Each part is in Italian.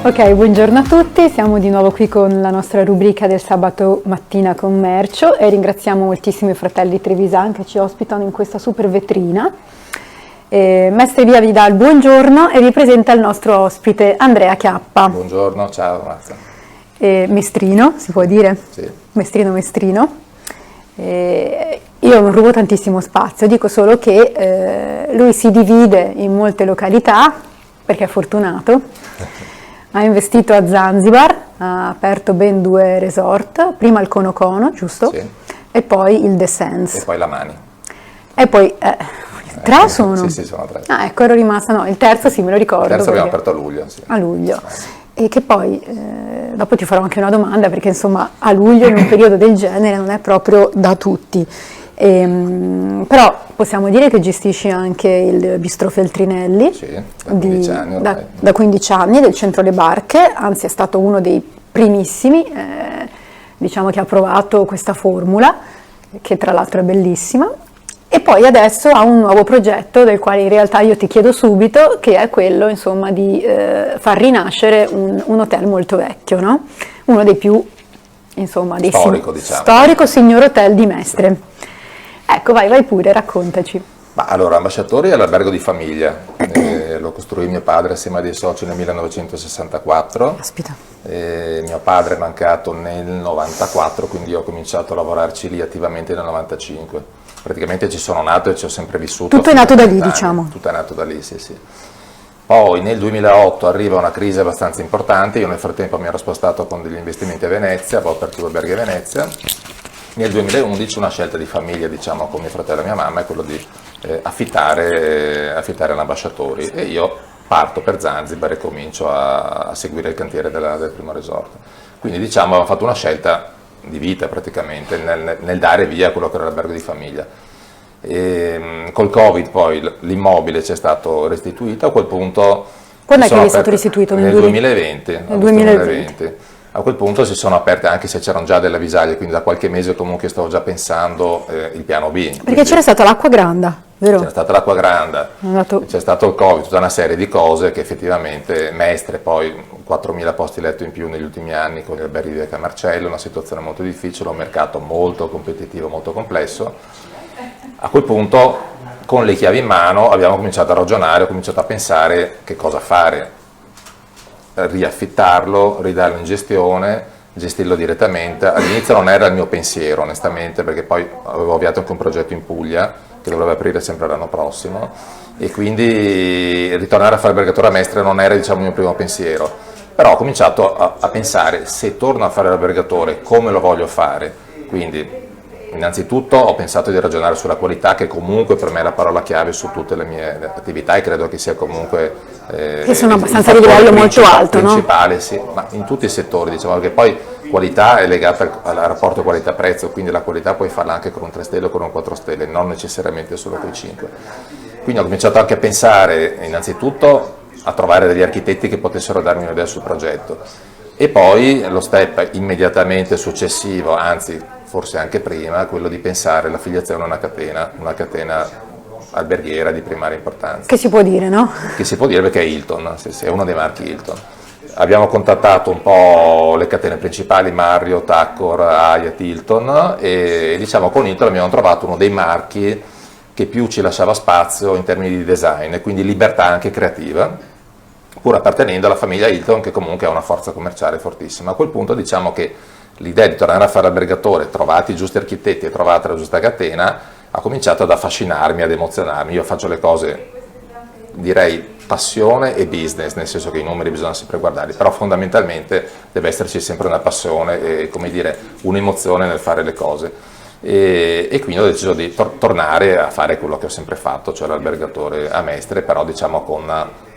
Ok, buongiorno a tutti, siamo di nuovo qui con la nostra rubrica del sabato mattina commercio e ringraziamo moltissimo i fratelli Trevisan che ci ospitano in questa super vetrina. Mestre Via vi dà il buongiorno e vi presenta il nostro ospite Andrea Chiappa. Buongiorno, ciao Marzia. Mestrino, si può dire? Sì. Mestrino. Io non rubo tantissimo spazio, dico solo che lui si divide in molte località perché è fortunato. Ha investito a Zanzibar, ha aperto ben 2 resort, prima il Kono Kono, giusto? Sì. E poi il The Sands. E poi la Mani. E poi 3 sono? Sì, sono 3. Ah, ecco, ero rimasta, no, il terzo sì, me lo ricordo. Il terzo abbiamo perché... aperto a luglio. Sì. A luglio. E che poi, dopo ti farò anche una domanda, perché insomma a luglio in un periodo del genere non è proprio da tutti. Però possiamo dire che gestisci anche il Bistro Feltrinelli, Sì, da 15 anni ormai. Da 15 anni del centro Le Barche, anzi è stato uno dei primissimi diciamo che ha provato questa formula, che tra l'altro è bellissima, e poi adesso ha un nuovo progetto del quale in realtà io ti chiedo subito, che è quello insomma di far rinascere un hotel molto vecchio, no? Uno dei più insomma dei storico signor hotel di Mestre. Ecco, vai pure, raccontaci. Ma allora, Ambasciatori è l'albergo di famiglia, lo costruì mio padre assieme a dei soci nel 1964. Aspetta. Mio padre è mancato nel 94, quindi io ho cominciato a lavorarci lì attivamente nel 95. Praticamente ci sono nato e ci ho sempre vissuto. Tutto è nato da lì, diciamo. Tutto è nato da lì, sì. Poi nel 2008 arriva una crisi abbastanza importante, io nel frattempo mi ero spostato con degli investimenti a Venezia, avevo aperto 2 alberghi a Venezia. Nel 2011 una scelta di famiglia, diciamo, con mio fratello e mia mamma è quello di affittare l'Ambasciatori, e io parto per Zanzibar e comincio a seguire il cantiere del primo resort. Quindi diciamo avevamo fatto una scelta di vita praticamente nel dare via quello che era l'albergo di famiglia. Col Covid poi l'immobile ci è stato restituito, a quel punto... Quando è che è stato restituito? Nel 2020. Nel 2020. A quel punto si sono aperte, anche se c'erano già delle avvisaglie, quindi da qualche mese comunque stavo già pensando il piano B. Perché c'era stata l'acqua granda, vero? C'era stata l'acqua granda, c'è stato il Covid, tutta una serie di cose che effettivamente Mestre, poi 4.000 posti letto in più negli ultimi anni con gli alberghi di Via Marcello, una situazione molto difficile, un mercato molto competitivo, molto complesso. A quel punto, con le chiavi in mano, abbiamo cominciato a ragionare, ho cominciato a pensare che cosa fare. Riaffittarlo, ridarlo in gestione, gestirlo direttamente. All'inizio non era il mio pensiero onestamente, perché poi avevo avviato anche un progetto in Puglia che dovrebbe aprire sempre l'anno prossimo, e quindi ritornare a fare albergatore a Mestre non era, diciamo, il mio primo pensiero. Però ho cominciato a pensare, se torno a fare l'albergatore come lo voglio fare. Quindi innanzitutto ho pensato di ragionare sulla qualità, che comunque per me è la parola chiave su tutte le mie attività, e credo che sia comunque che sono abbastanza di livello molto alto, principale, no? Sì, ma in tutti i settori, diciamo, che poi qualità è legata al rapporto qualità-prezzo, quindi la qualità puoi farla anche con un 3 stelle o con un 4 stelle, non necessariamente solo con i 5. Quindi ho cominciato anche a pensare innanzitutto a trovare degli architetti che potessero darmi un'idea sul progetto, e poi lo step immediatamente successivo, anzi forse anche prima, quello di pensare all'affiliazione a una catena alberghiera di primaria importanza. Che si può dire, no? Che si può dire perché è Hilton, è uno dei marchi Hilton. Abbiamo contattato un po' le catene principali, Marriott, Accor, Hyatt, Hilton, e diciamo con Hilton abbiamo trovato uno dei marchi che più ci lasciava spazio in termini di design e quindi libertà anche creativa, pur appartenendo alla famiglia Hilton, che comunque ha una forza commerciale fortissima. A quel punto diciamo che l'idea di tornare a fare albergatore, trovati i giusti architetti e trovata la giusta catena, ha cominciato ad affascinarmi, ad emozionarmi. Io faccio le cose, direi, passione e business, nel senso che i numeri bisogna sempre guardarli, però fondamentalmente deve esserci sempre una passione e, come dire, un'emozione nel fare le cose. E quindi ho deciso di tornare a fare quello che ho sempre fatto, cioè l'albergatore a Mestre, però diciamo con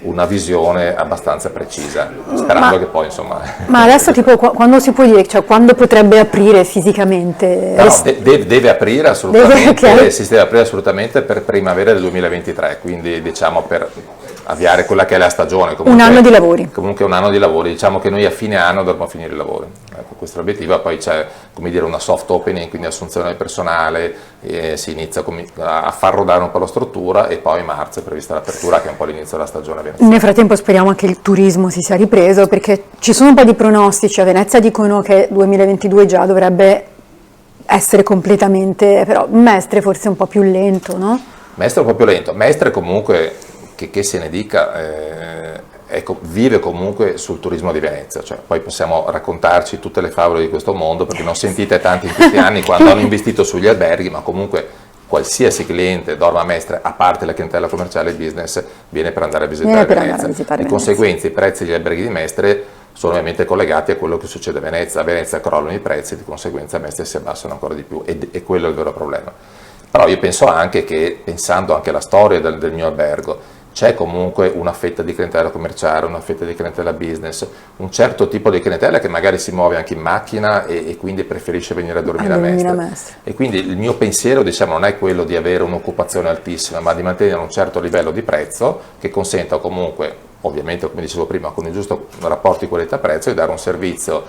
una visione abbastanza precisa, sperando che poi insomma... Ma adesso tipo quando si può dire, cioè quando potrebbe aprire fisicamente? No, deve aprire assolutamente, si deve aprire assolutamente per primavera del 2023, quindi diciamo per avviare quella che è la stagione. Comunque, un anno di lavori. Comunque un anno di lavori, diciamo che noi a fine anno dovremo finire i lavori. Ecco, questo è l'obiettivo, poi c'è, come dire, una soft opening, quindi assunzione del personale, si inizia a far rodare un po' la struttura e poi marzo è prevista l'apertura, che è un po' l'inizio della stagione veneziana. Nel frattempo speriamo che il turismo si sia ripreso, perché ci sono un po' di pronostici. A Venezia dicono che 2022 già dovrebbe essere completamente, però Mestre forse un po' più lento, no? Mestre è un po' più lento, Mestre comunque, che se ne dica, vive comunque sul turismo di Venezia, cioè, poi possiamo raccontarci tutte le favole di questo mondo, perché non sentite tanti in questi anni quando hanno investito sugli alberghi, ma comunque qualsiasi cliente dorma a Mestre, a parte la clientela commerciale e business, viene per andare a visitare Venezia. Di conseguenza i prezzi degli alberghi di Mestre sono ovviamente collegati a quello che succede a Venezia. A Venezia crollano i prezzi, di conseguenza a Mestre si abbassano ancora di più, e quello è il vero problema. Però io penso anche che, pensando anche alla storia del mio albergo, c'è comunque una fetta di clientela commerciale, una fetta di clientela business, un certo tipo di clientela che magari si muove anche in macchina e quindi preferisce venire a dormire a Mestre. E quindi il mio pensiero, diciamo, non è quello di avere un'occupazione altissima, ma di mantenere un certo livello di prezzo che consenta comunque, ovviamente come dicevo prima, con il giusto rapporto di qualità-prezzo, di dare un servizio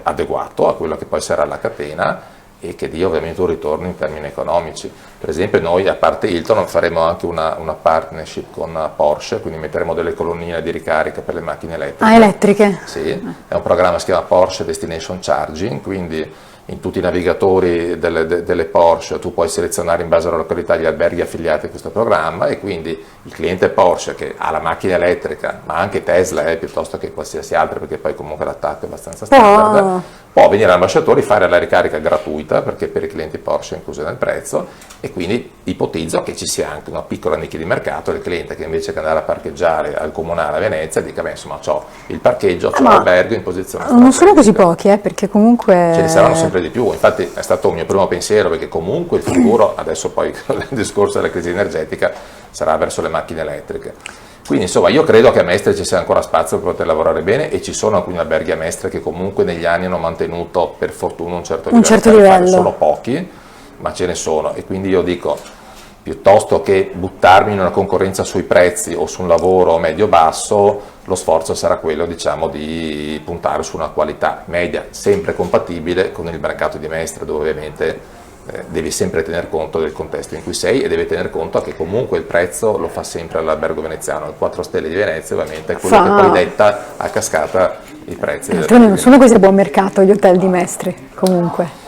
adeguato a quello che poi sarà la catena, e che dia ovviamente un ritorno in termini economici. Per esempio noi, a parte Hilton, faremo anche una partnership con Porsche, quindi metteremo delle colonnine di ricarica per le macchine elettriche. Ah, elettriche? Sì, è un programma che si chiama Porsche Destination Charging, quindi in tutti i navigatori delle Porsche tu puoi selezionare in base alla località gli alberghi affiliati a questo programma, e quindi il cliente Porsche che ha la macchina elettrica, ma anche Tesla piuttosto che qualsiasi altra, perché poi comunque l'attacco è abbastanza standard, può venire all'ambasciatori, fare la ricarica gratuita, perché per i clienti Porsche è inclusa nel prezzo, e quindi ipotizzo che ci sia anche una piccola nicchia di mercato del cliente che invece che andare a parcheggiare al comunale a Venezia dica, beh, insomma, ho il parcheggio, ho l'albergo in posizione strategica. Non sono così pochi, perché comunque ce ne saranno sempre di più. Infatti è stato un mio primo pensiero, perché comunque il futuro, adesso poi con il discorso della crisi energetica, sarà verso le macchine elettriche. Quindi insomma io credo che a Mestre ci sia ancora spazio per poter lavorare bene, e ci sono alcuni alberghi a Mestre che comunque negli anni hanno mantenuto per fortuna un certo livello. Sono pochi, ma ce ne sono, e quindi io dico, piuttosto che buttarmi in una concorrenza sui prezzi o su un lavoro medio-basso, lo sforzo sarà quello, diciamo, di puntare su una qualità media sempre compatibile con il mercato di Mestre, dove ovviamente devi sempre tener conto del contesto in cui sei, e devi tener conto che comunque il prezzo lo fa sempre all'albergo veneziano. Il 4 stelle di Venezia ovviamente è quello che poi detta a cascata i prezzi. Non sono così a buon mercato gli hotel di Mestre, comunque.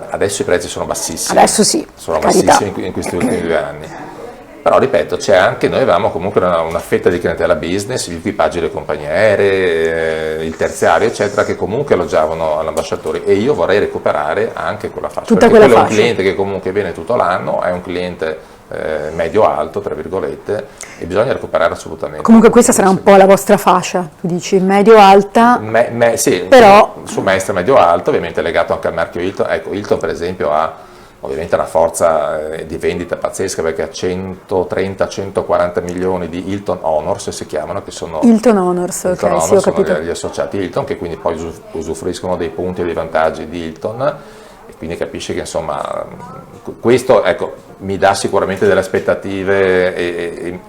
Adesso i prezzi sono bassissimi. Adesso sì, sono bassissimi in questi ultimi 2 anni. Però ripeto, c'è anche, noi avevamo comunque una fetta di clientela business, gli equipaggi delle compagnie aeree, il terziario eccetera, che comunque alloggiavano all'ambasciatore, e io vorrei recuperare anche quella fascia, tutta perché quella quello è un cliente che comunque viene tutto l'anno, è un cliente medio-alto, tra virgolette, e bisogna recuperare assolutamente. Comunque questa sarà un po' la vostra fascia, tu dici medio-alta? Sì, però su Mestre medio-alto, ovviamente legato anche al marchio Hilton. Ecco, Hilton per esempio ha ovviamente una forza di vendita pazzesca, perché ha 130-140 milioni di Hilton Honors, si chiamano, che sono Hilton Honors, Hilton ok, Honors, sì, ho capito. sono gli associati Hilton, che quindi poi usufruiscono dei punti e dei vantaggi di Hilton, e quindi capisci che insomma questo, ecco, mi dà sicuramente delle aspettative e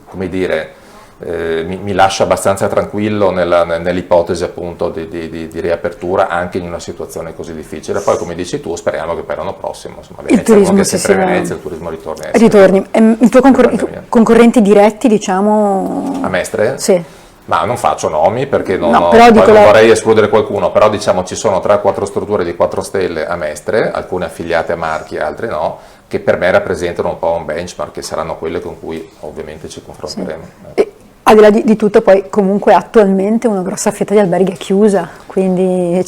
come dire, mi lascia abbastanza tranquillo nell'ipotesi appunto di riapertura anche in una situazione così difficile. Poi come dici tu, speriamo che per l'anno prossimo, insomma, Venezia, il turismo che sempre Venezia, il turismo ritorni. I tuoi concorrenti diretti, diciamo, a Mestre? Sì. Ma non faccio nomi perché non vorrei escludere qualcuno, però diciamo ci sono 3-4 strutture di 4 stelle a Mestre, alcune affiliate a marchi e altre no, che per me rappresentano un po' un benchmark, che saranno quelle con cui ovviamente ci confronteremo. Sì. E al di là di tutto, poi comunque attualmente una grossa fetta di alberghi è chiusa, quindi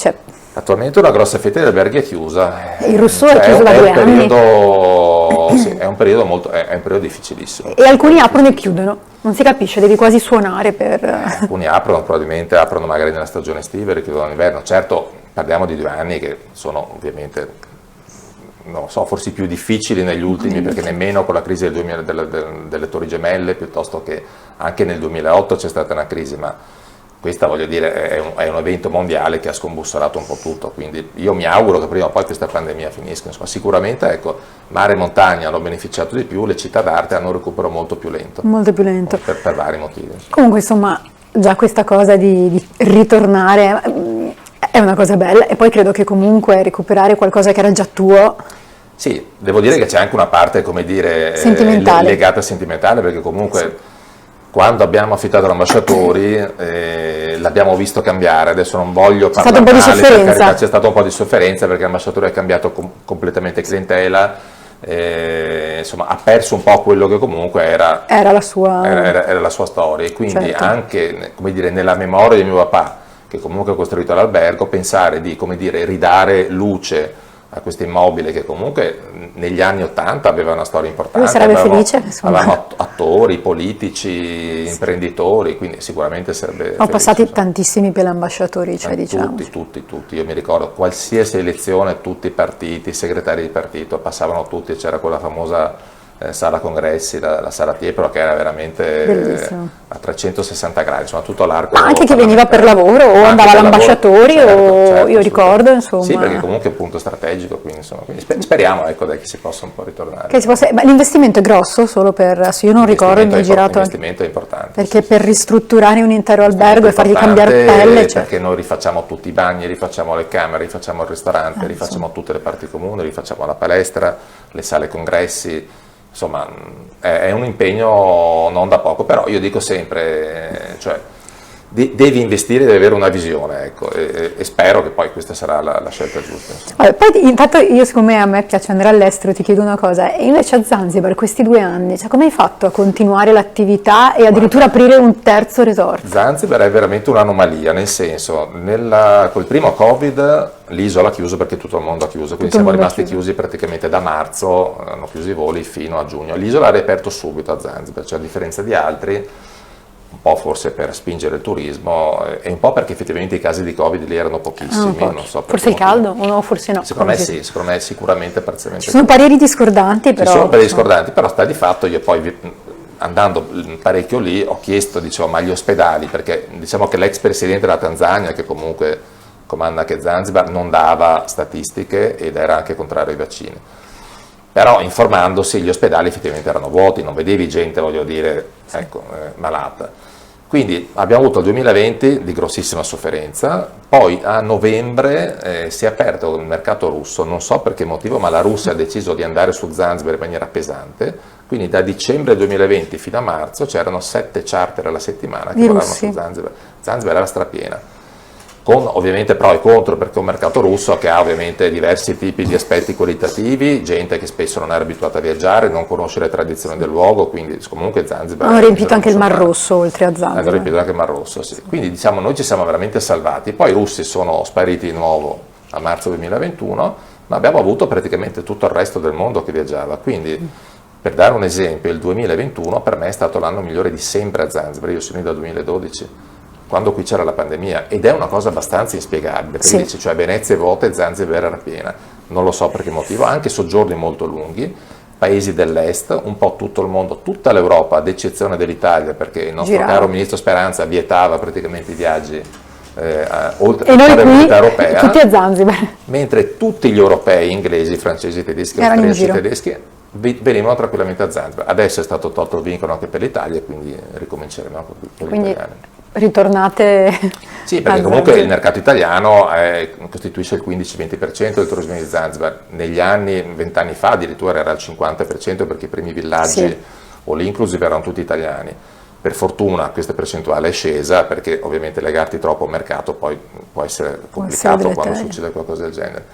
attualmente una grossa fetta di alberghi è chiusa. Il Rousseau è chiuso da 2 anni. Sì, è un periodo difficilissimo. E alcuni aprono e chiudono, non si capisce, devi quasi suonare per... Alcuni probabilmente aprono magari nella stagione estiva e chiudono l'inverno. Certo, parliamo di 2 anni che sono ovviamente, non so, forse più difficili negli ultimi, perché nemmeno con la crisi delle Torri Gemelle, piuttosto che anche nel 2008 c'è stata una crisi, ma questa, voglio dire, è un evento mondiale che ha scombussolato un po' tutto, quindi io mi auguro che prima o poi questa pandemia finisca. Insomma, sicuramente, ecco, mare e montagna hanno beneficiato di più, le città d'arte hanno un recupero molto più lento. Molto più lento. Per vari motivi. Comunque, insomma, già questa cosa di ritornare è una cosa bella, e poi credo che comunque recuperare qualcosa che era già tuo Sì, devo dire che c'è anche una parte, come dire, sentimentale, legata sentimentale, perché comunque quando abbiamo affittato l'ambasciatori l'abbiamo visto cambiare. Adesso non voglio c'è parlare stato un po' di male, per sofferenza, carità, c'è stato un po' di sofferenza perché l'ambasciatore ha cambiato completamente clientela, insomma ha perso un po' quello che comunque era la sua, era la sua storia, e quindi certo, anche, come dire, nella memoria di mio papà, che comunque ha costruito l'albergo, pensare di, come dire, ridare luce a questo immobile che comunque negli anni '80 aveva una storia importante. lui sarebbe felice, Avevamo attori, politici, imprenditori, quindi sicuramente sarebbe Sono felice, passati insomma. tantissimi per l'ambasciatori, cioè, diciamo. Tutti, io mi ricordo qualsiasi elezione, tutti i partiti, i segretari di partito, passavano tutti, c'era quella famosa sala congressi, la sala Tiepolo, che era veramente a 360 gradi, insomma tutto l'arco. Ma anche chi veniva per lavoro o andava all'ambasciatori, certo, io ricordo, insomma. Sì, perché comunque è un punto strategico, quindi, insomma, quindi speriamo, ecco, dai, che si possa un po' ritornare. Ma l'investimento è grosso, solo per, adesso io non ricordo, mi ho girato, l'investimento è importante. perché per ristrutturare un intero albergo e fargli cambiare pelle, cioè. Perché noi rifacciamo tutti i bagni, rifacciamo le camere, rifacciamo il ristorante, rifacciamo tutte le parti comuni, rifacciamo la palestra, le sale congressi. Insomma, è un impegno non da poco, però io dico sempre, cioè, devi investire, devi avere una visione, ecco, e spero che poi questa sarà la scelta giusta. Allora, poi intanto io, siccome a me piace andare all'estero, ti chiedo una cosa, e invece a Zanzibar questi 2 anni, cioè, come hai fatto a continuare l'attività e addirittura aprire un terzo resort? Zanzibar è veramente un'anomalia, nel senso, col primo Covid l'isola ha chiuso perché tutto il mondo ha chiuso, quindi siamo rimasti chiusi praticamente da marzo, hanno chiuso i voli fino a giugno. L'isola ha riaperto subito a Zanzibar, cioè a differenza di altri, un po' forse per spingere il turismo e un po' perché effettivamente i casi di Covid lì erano pochissimi, non so forse il caldo o no, forse no. Secondo me sì, secondo me sicuramente parzialmente. Ci sono pareri discordanti, però. Ci sono pareri discordanti, però sta di fatto io poi andando parecchio lì ho chiesto, dicevo, ma gli ospedali, perché diciamo che l'ex presidente della Tanzania, che comunque comanda anche Zanzibar, non dava statistiche ed era anche contrario ai vaccini. Però informandosi gli ospedali effettivamente erano vuoti, non vedevi gente, voglio dire, ecco, malata. Quindi abbiamo avuto il 2020 di grossissima sofferenza, poi a novembre si è aperto il mercato russo, non so per che motivo, ma la Russia ha deciso di andare su Zanzibar in maniera pesante, quindi da dicembre 2020 fino a marzo c'erano 7 charter alla settimana che volavano su Zanzibar. Zanzibar era strapiena. Con ovviamente pro e contro, perché è un mercato russo che ha ovviamente diversi tipi di aspetti qualitativi, gente che spesso non era abituata a viaggiare, non conosce le tradizioni del luogo, quindi comunque Zanzibar... Hanno riempito anche il Mar Rosso oltre a Zanzibar. Hanno riempito anche il Mar Rosso, sì. Quindi diciamo noi ci siamo veramente salvati, poi i russi sono spariti di nuovo a marzo 2021, ma abbiamo avuto praticamente tutto il resto del mondo che viaggiava, quindi per dare un esempio il 2021 per me è stato l'anno migliore di sempre a Zanzibar, io sono lì dal 2012. Quando qui c'era la pandemia, ed è una cosa abbastanza inspiegabile, perché dici, cioè Venezia è vuota e Zanzibar era piena, non lo so per che motivo, anche soggiorni molto lunghi, paesi dell'est, un po' tutto il mondo, tutta l'Europa, ad eccezione dell'Italia, perché il nostro caro ministro Speranza vietava praticamente i viaggi oltre alla comunità europea, tutti a Zanzibar, mentre tutti gli europei, inglesi, francesi, tedeschi, austriaci, tedeschi, venivano tranquillamente a Zanzibar. Adesso è stato tolto il vincolo anche per l'Italia, quindi ricominceremo con gli italiani. Ritornate. Sì, perché comunque il mercato italiano costituisce il 15-20% del turismo di Zanzibar. Negli anni, 20 anni fa addirittura era il 50%, perché i primi villaggi all inclusive erano tutti italiani. Per fortuna questa percentuale è scesa, perché ovviamente legarti troppo al mercato poi può essere complicato quando succede qualcosa del genere.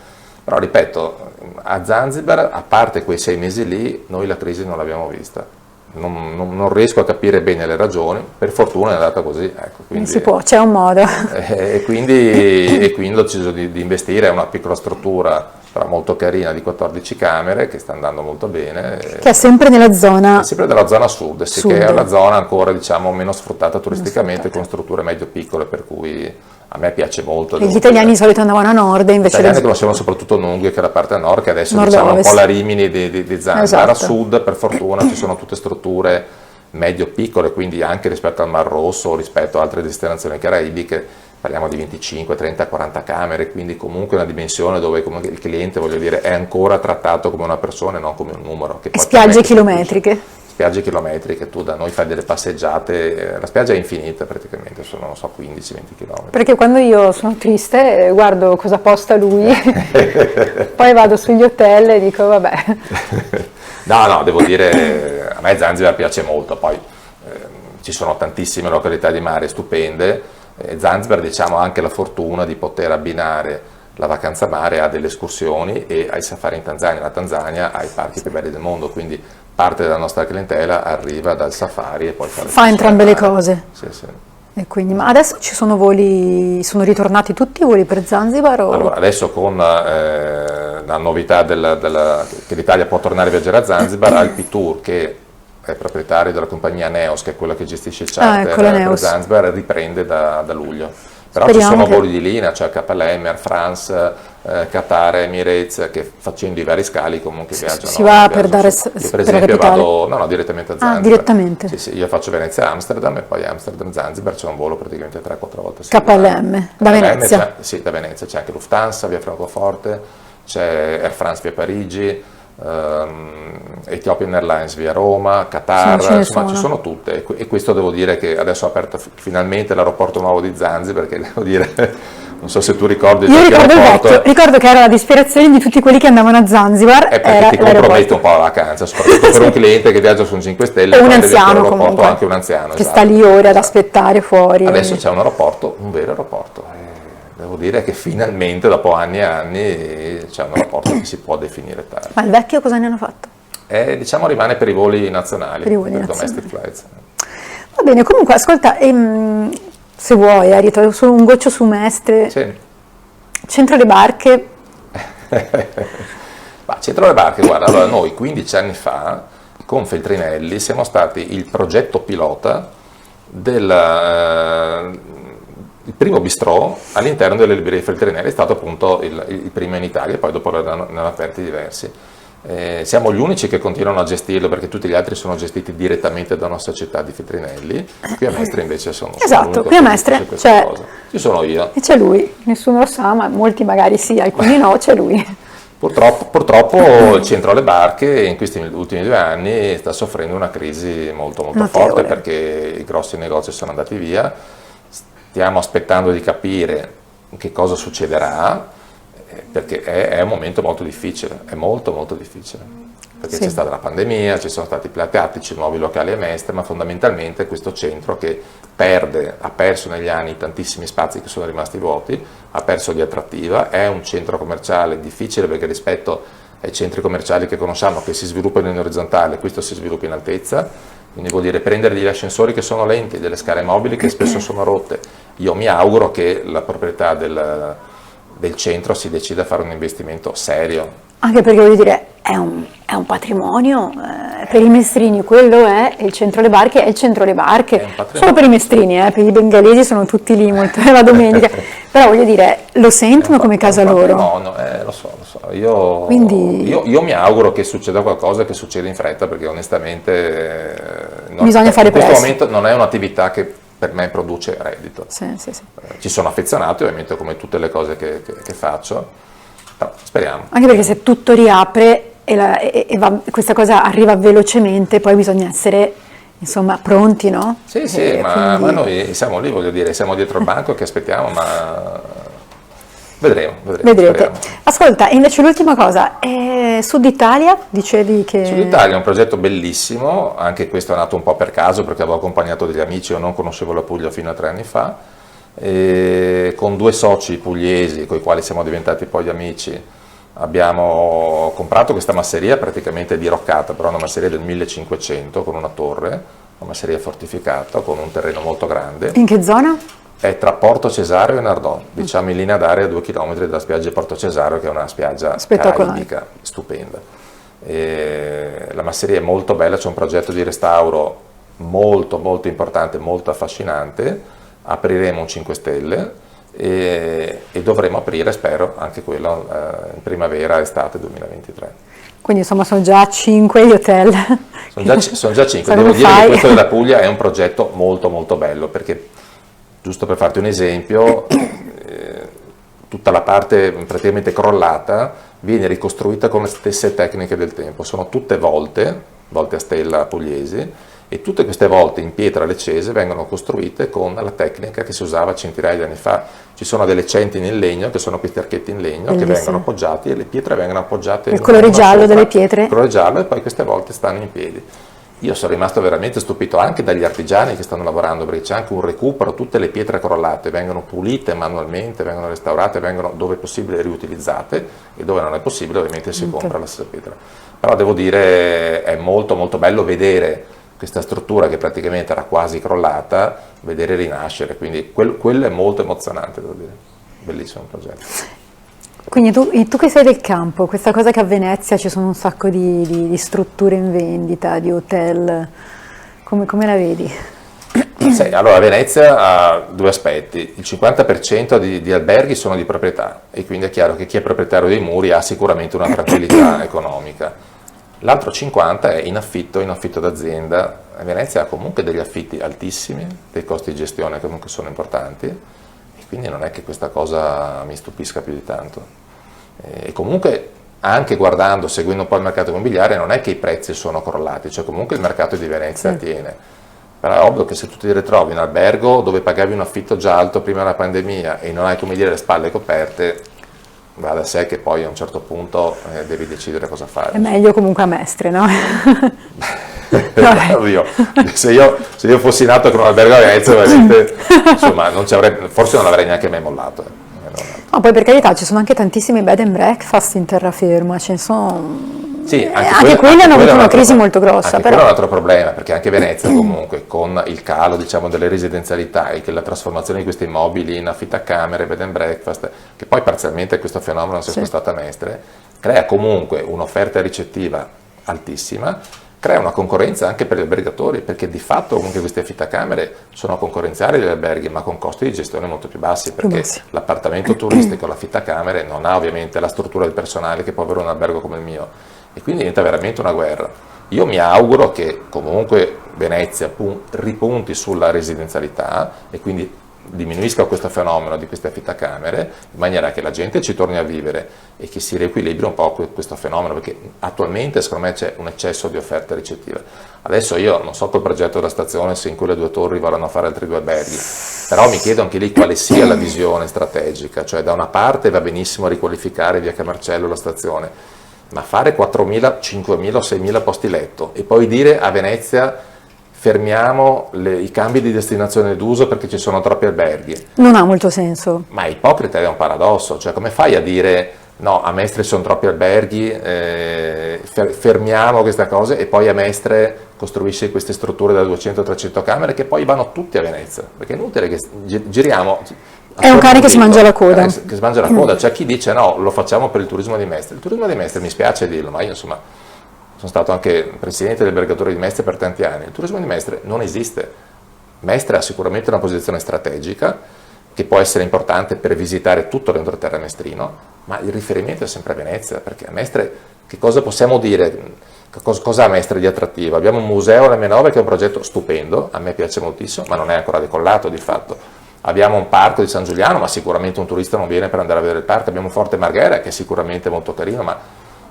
Però ripeto, a Zanzibar, a parte quei 6 mesi lì, noi la crisi non l'abbiamo vista. Non riesco a capire bene le ragioni, per fortuna è andata così. Ecco, quindi, si può, c'è un modo. E quindi ho deciso di investire, è una piccola struttura però molto carina di 14 camere che sta andando molto bene. Che è sempre nella zona? È sempre nella zona sud, che è una zona ancora diciamo meno sfruttata turisticamente, con strutture medio-piccole, per cui a me piace molto. Gli italiani di solito andavano a nord, invece... Gli italiani conoscevano soprattutto Nunghi, che è la parte a nord, che adesso diciamo un po' la Rimini di Zanzibar. A sud, per fortuna, ci sono tutte strutture medio-piccole, quindi anche rispetto al Mar Rosso, rispetto a altre destinazioni caraibiche, parliamo di 25, 30, 40 camere, quindi comunque una dimensione dove comunque il cliente, voglio dire, è ancora trattato come una persona e non come un numero. Che poi spiagge chilometriche. spiagge chilometriche, tu da noi fai delle passeggiate, la spiaggia è infinita praticamente, sono non so 15-20 km. Perché quando io sono triste guardo cosa posta lui, poi vado sugli hotel e dico vabbè. No, devo dire, a me Zanzibar piace molto, poi ci sono tantissime località di mare stupende, Zanzibar diciamo ha anche la fortuna di poter abbinare la vacanza mare a delle escursioni e ai safari in Tanzania. La Tanzania ha i parchi più belli del mondo, quindi parte della nostra clientela arriva dal safari e poi fa entrambe le cose. Sì, sì. E quindi, ma adesso ci sono voli, sono ritornati tutti i voli per Zanzibar? O? Allora, adesso con la novità che l'Italia può tornare a viaggiare a Zanzibar, Alpi Tour, che è proprietario della compagnia Neos, che è quella che gestisce il charter per Zanzibar, riprende da luglio. Però ci sono voli di linea, cioè KLM, Air France, Qatar, Emirates, che facendo i vari scali comunque viaggiano. Si va per dare io per esempio vado direttamente a Zanzibar. Direttamente? Sì, io faccio Venezia-Amsterdam e poi Amsterdam-Zanzibar, c'è un volo praticamente 3-4 volte a settimana. KLM, da Venezia? Sì, da Venezia, c'è anche Lufthansa via Francoforte, c'è Air France via Parigi, Ethiopian Airlines via Roma, Qatar, insomma ci sono tutte e questo devo dire che adesso ha aperto finalmente l'aeroporto nuovo di Zanzibar, perché devo dire, non so se tu ricordi. Io ricordo che era la disperazione di tutti quelli che andavano a Zanzibar. Perché ti compromette un po' la vacanza, soprattutto per un cliente che viaggia su un 5 Stelle o un anziano comunque, anche un anziano che sta lì ore ad aspettare fuori. Adesso c'è un aeroporto, un vero aeroporto. Devo dire che finalmente dopo anni e anni c'è un aeroporto che si può definire tale. Ma il vecchio cosa ne hanno fatto? Diciamo rimane per i voli nazionali, per domestic flights. Va bene, comunque ascolta, se vuoi, hai detto solo un goccio su Mestre, sì. Centro le Barche. Centro le Barche, guarda, allora noi 15 anni fa con Feltrinelli siamo stati il progetto pilota il primo bistrò all'interno delle librerie Feltrinelli, è stato appunto il primo in Italia, poi dopo ne hanno aperti diversi. Siamo gli unici che continuano a gestirlo, perché tutti gli altri sono gestiti direttamente da una società di Feltrinelli. Qui a Mestre invece sono esatto, qui a Mestre ci sono io e c'è lui, nessuno lo sa, ma molti magari sì, alcuni no, c'è lui. Purtroppo il centro alle barche in questi ultimi 2 anni sta soffrendo una crisi molto forte, perché i grossi negozi sono andati via. Stiamo aspettando di capire che cosa succederà, perché è un momento molto difficile, è molto difficile, perché c'è stata la pandemia, ci sono stati i platatici, nuovi locali a Mestre, ma fondamentalmente questo centro che ha perso negli anni tantissimi spazi che sono rimasti vuoti, ha perso di attrattiva, è un centro commerciale difficile, perché rispetto ai centri commerciali che conosciamo, che si sviluppano in orizzontale, questo si sviluppa in altezza. Quindi vuol dire prendere degli ascensori che sono lenti, delle scale mobili che spesso sono rotte. Io mi auguro che la proprietà del centro si decida a fare un investimento serio. Anche perché voglio dire, è un patrimonio, per i mestrini quello è il centro le barche, è il centro le barche, solo per i mestrini, per i bengalesi sono tutti lì molto la domenica, però voglio dire, lo sentono come casa loro. No, lo so. Io mi auguro che succeda qualcosa, che succeda in fretta, perché onestamente bisogna fare presto. In questo momento non è un'attività che per me produce reddito. Sì. Ci sono affezionati ovviamente, come tutte le cose che faccio, però speriamo. Anche perché se tutto riapre questa cosa arriva velocemente, poi bisogna essere insomma pronti, no? Sì, ma noi siamo lì, voglio dire, siamo dietro il banco che aspettiamo, ma vedremo. Vedrete. Ascolta, invece l'ultima cosa, Sud Italia, dicevi che... Sud Italia è un progetto bellissimo, anche questo è nato un po' per caso, perché avevo accompagnato degli amici, io non conoscevo la Puglia fino a 3 anni fa, e con 2 soci pugliesi, con i quali siamo diventati poi amici, abbiamo comprato questa masseria praticamente diroccata, però una masseria del 1500 con una torre, una masseria fortificata con un terreno molto grande. In che zona? È tra Porto Cesareo e Nardò, diciamo in linea d'aria a 2 km dalla spiaggia di Porto Cesareo, che è una spiaggia caraibica stupenda. La masseria è molto bella, c'è un progetto di restauro molto importante, molto affascinante. Apriremo un 5 Stelle e dovremo aprire, spero, anche quello in primavera, estate 2023. Quindi insomma sono già 5 gli hotel. Sono già 5, devo dire che questo della Puglia è un progetto molto bello, perché giusto per farti un esempio, tutta la parte praticamente crollata viene ricostruita con le stesse tecniche del tempo, sono tutte volte volte a stella pugliesi, e tutte queste volte in pietra leccese vengono costruite con la tecnica che si usava centinaia di anni fa. Ci sono delle centine in legno, che sono questi archetti in legno, che vengono appoggiati, e le pietre vengono appoggiate il colore giallo delle pietre, il colore giallo, e poi queste volte stanno in piedi. Io sono rimasto veramente stupito anche dagli artigiani che stanno lavorando, perché c'è anche un recupero, tutte le pietre crollate vengono pulite manualmente, vengono restaurate, vengono dove è possibile riutilizzate, e dove non è possibile ovviamente si compra la stessa pietra. Però devo dire, è molto molto bello vedere questa struttura che praticamente era quasi crollata, vedere rinascere, quindi quello è molto emozionante, devo dire. Bellissimo progetto. Quindi tu che sei del campo, questa cosa che a Venezia ci sono un sacco di strutture in vendita, di hotel, come la vedi? Sì, allora Venezia ha due aspetti: il 50% di alberghi sono di proprietà, e quindi è chiaro che chi è proprietario dei muri ha sicuramente una tranquillità economica. L'altro 50% è in affitto d'azienda. Venezia ha comunque degli affitti altissimi, dei costi di gestione che comunque sono importanti, e quindi non è che questa cosa mi stupisca più di tanto. E comunque, anche guardando, seguendo un po' il mercato immobiliare, non è che i prezzi sono crollati, cioè comunque il mercato di Venezia tiene. Però è ovvio che se tu ti ritrovi in albergo dove pagavi un affitto già alto prima della pandemia e non hai, come dire, le spalle coperte, va da sé che poi a un certo punto devi decidere cosa fare. È meglio comunque a Mestre, no? Oddio, se io fossi nato con un albergo a Venezia, veramente, insomma, forse non l'avrei neanche mai mollato. No, poi per carità ci sono anche tantissimi bed and breakfast in terraferma, ce ne sono. Sì, anche quelli hanno avuto una crisi molto grossa. Quello è un altro problema, perché anche Venezia comunque, con il calo, diciamo, delle residenzialità e che la trasformazione di questi immobili in affittacamere, bed and breakfast, che poi parzialmente questo fenomeno si è spostato a Mestre, crea comunque un'offerta ricettiva altissima, crea una concorrenza anche per gli albergatori, perché di fatto comunque queste affittacamere sono concorrenziali agli alberghi, ma con costi di gestione molto più bassi, perché l'appartamento turistico, l'affitacamere, non ha ovviamente la struttura del personale che può avere un albergo come il mio, e quindi diventa veramente una guerra. Io mi auguro che comunque Venezia ripunti sulla residenzialità e quindi diminuisca questo fenomeno di queste affittacamere, in maniera che la gente ci torni a vivere e che si riequilibri un po' questo fenomeno, perché attualmente secondo me c'è un eccesso di offerta ricettiva. Adesso io non so col progetto della stazione se in quelle due torri vorranno fare altri due alberghi, però mi chiedo anche lì quale sia la visione strategica, cioè da una parte va benissimo riqualificare via Camarcello la stazione, ma fare 4.000, 5.000 o 6.000 posti letto e poi dire a Venezia fermiamo i cambi di destinazione d'uso perché ci sono troppi alberghi. Non ha molto senso. Ma è ipocrita, è un paradosso, cioè come fai a dire no, a Mestre ci sono troppi alberghi, fermiamo queste cose, e poi a Mestre costruisce queste strutture da 200-300 camere che poi vanno tutti a Venezia, perché è inutile che giriamo. È un cane che si mangia la coda. Che si mangia la coda. C'è chi dice no, lo facciamo per il turismo di Mestre. Il turismo di Mestre, mi spiace dirlo, ma io insomma sono stato anche presidente del albergatore di Mestre per tanti anni. Il turismo di Mestre non esiste. Mestre ha sicuramente una posizione strategica che può essere importante per visitare tutto l'entroterra mestrino, ma il riferimento è sempre a Venezia, perché a Mestre che cosa possiamo dire? Cosa ha Mestre di attrattivo? Abbiamo un museo alle M9 che è un progetto stupendo, a me piace moltissimo, ma non è ancora decollato di fatto. Abbiamo un parco di San Giuliano, ma sicuramente un turista non viene per andare a vedere il parco. Abbiamo un Forte Marghera che è sicuramente molto carino, ma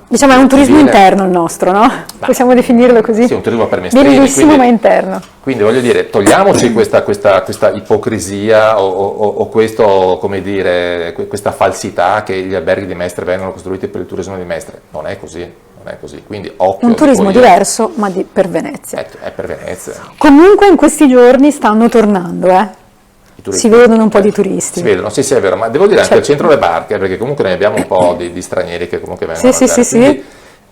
diciamo è un turismo interno il nostro, no? Possiamo definirlo così? Sì, un turismo per mestrini. Bellissimo, quindi, ma interno. Quindi voglio dire, togliamoci questa ipocrisia o questo, come dire, questa falsità che gli alberghi di Mestre vengono costruiti per il turismo di Mestre. Non è così, non è così. Quindi occhio. Un turismo diverso, ma per Venezia. È per Venezia. Comunque in questi giorni stanno tornando, si vedono un po' di turisti. Si vedono, sì, è vero, ma devo dire anche al centro delle barche, perché comunque noi abbiamo un po' di stranieri che comunque vengono a mangiare. Sì.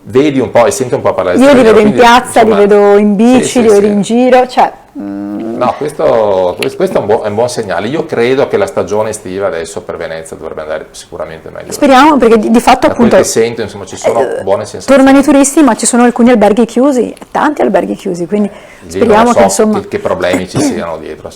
Vedi un po' e senti un po' parlare di stranieri. Io li vedo in piazza, insomma, li vedo in bici, li vedo in giro, cioè. No, questo è un buon segnale. Io credo che la stagione estiva adesso per Venezia dovrebbe andare sicuramente meglio. Speriamo, perché di fatto da appunto quel che sento, insomma, ci sono buone sensazioni. Tornano i turisti, ma ci sono alcuni alberghi chiusi, tanti alberghi chiusi, quindi speriamo che insomma che problemi ci siano dietro.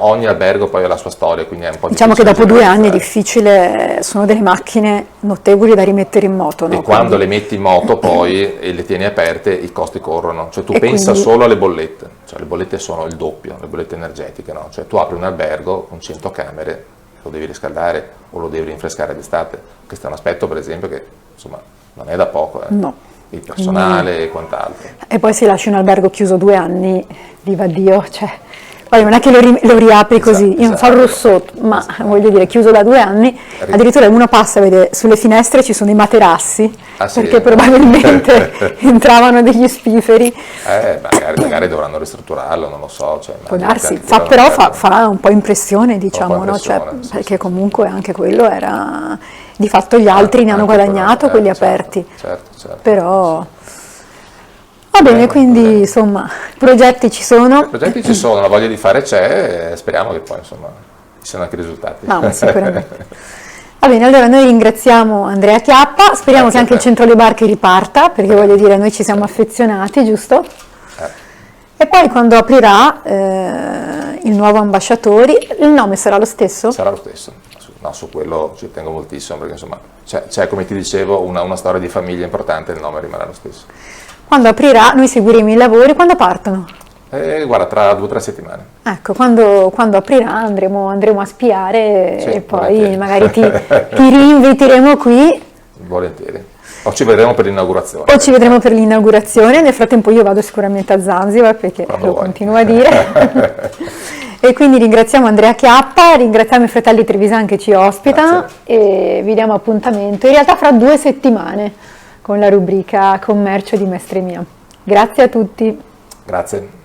Ogni albergo poi ha la sua storia, quindi è un po' diciamo che dopo 2 anni è difficile, sono delle macchine notevoli da rimettere in moto, no? E quando le metti in moto poi e le tieni aperte, i costi corrono, cioè tu pensa quindi solo alle bollette, cioè le bollette sono il doppio, le bollette energetiche, no? Cioè tu apri un albergo con 100 camere, lo devi riscaldare o lo devi rinfrescare d'estate. Questo è un aspetto per esempio che insomma non è da poco. No. il personale e quant'altro. E poi se lasci un albergo chiuso 2 anni, viva Dio, cioè, poi non è che lo riapri così, io non so il rossotto, ma voglio dire, chiuso da 2 anni, addirittura uno passa e vede sulle finestre ci sono i materassi, sì, perché probabilmente entravano degli spifferi. Magari dovranno ristrutturarlo, non lo so. Cioè, può darsi, fa un po' impressione, diciamo, no? Cioè, perché comunque anche quello era, di fatto gli altri ne hanno guadagnato, quelli aperti, certo. però... Va bene, quindi insomma, progetti ci sono. Progetti ci sono, la voglia di fare c'è, speriamo che poi insomma ci siano anche i risultati. No, ma sicuramente. Va bene, allora noi ringraziamo Andrea Chiappa, speriamo che anche il Centro Le Barche riparta, perché voglio dire, noi ci siamo affezionati, giusto? E poi quando aprirà il nuovo Ambasciatori, il nome sarà lo stesso? Sarà lo stesso, no, su quello ci tengo moltissimo, perché insomma c'è come ti dicevo una storia di famiglia importante, il nome rimarrà lo stesso. Quando aprirà noi seguiremo i lavori, quando partono? Guarda, tra 2 o 3 settimane. Ecco, quando aprirà andremo a spiare e poi magari ti rinviteremo qui. Volentieri. O ci vedremo per l'inaugurazione. Nel frattempo io vado sicuramente a Zanzibar, perché lo continuo a dire. E quindi ringraziamo Andrea Chiappa, ringraziamo i fratelli Trevisan che ci ospitano. E vi diamo appuntamento in realtà fra 2 settimane con la rubrica Commercio di Mestre Mia. Grazie a tutti. Grazie.